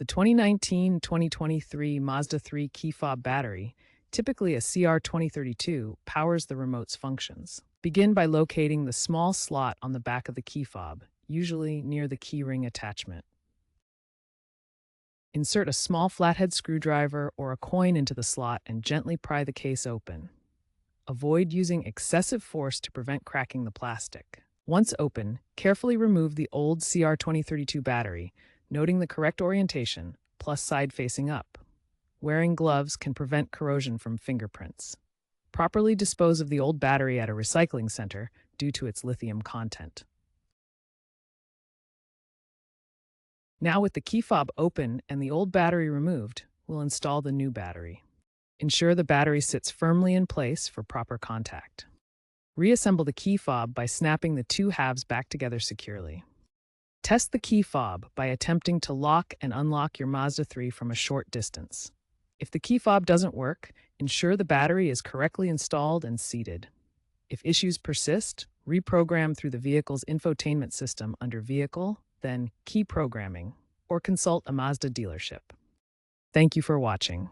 The 2019-2023 Mazda 3 key fob battery, typically a CR2032, powers the remote's functions. Begin by locating the small slot on the back of the key fob, usually near the key ring attachment. Insert a small flathead screwdriver or a coin into the slot and gently pry the case open. Avoid using excessive force to prevent cracking the plastic. Once open, carefully remove the old CR2032 battery, noting the correct orientation, plus side facing up. Wearing gloves can prevent corrosion from fingerprints. Properly dispose of the old battery at a recycling center due to its lithium content. Now with the key fob open and the old battery removed, we'll install the new battery. Ensure the battery sits firmly in place for proper contact. Reassemble the key fob by snapping the two halves back together securely. Test the key fob by attempting to lock and unlock your Mazda 3 from a short distance. If the key fob doesn't work, ensure the battery is correctly installed and seated. If issues persist, reprogram through the vehicle's infotainment system under Vehicle, then Key Programming, or consult a Mazda dealership. Thank you for watching.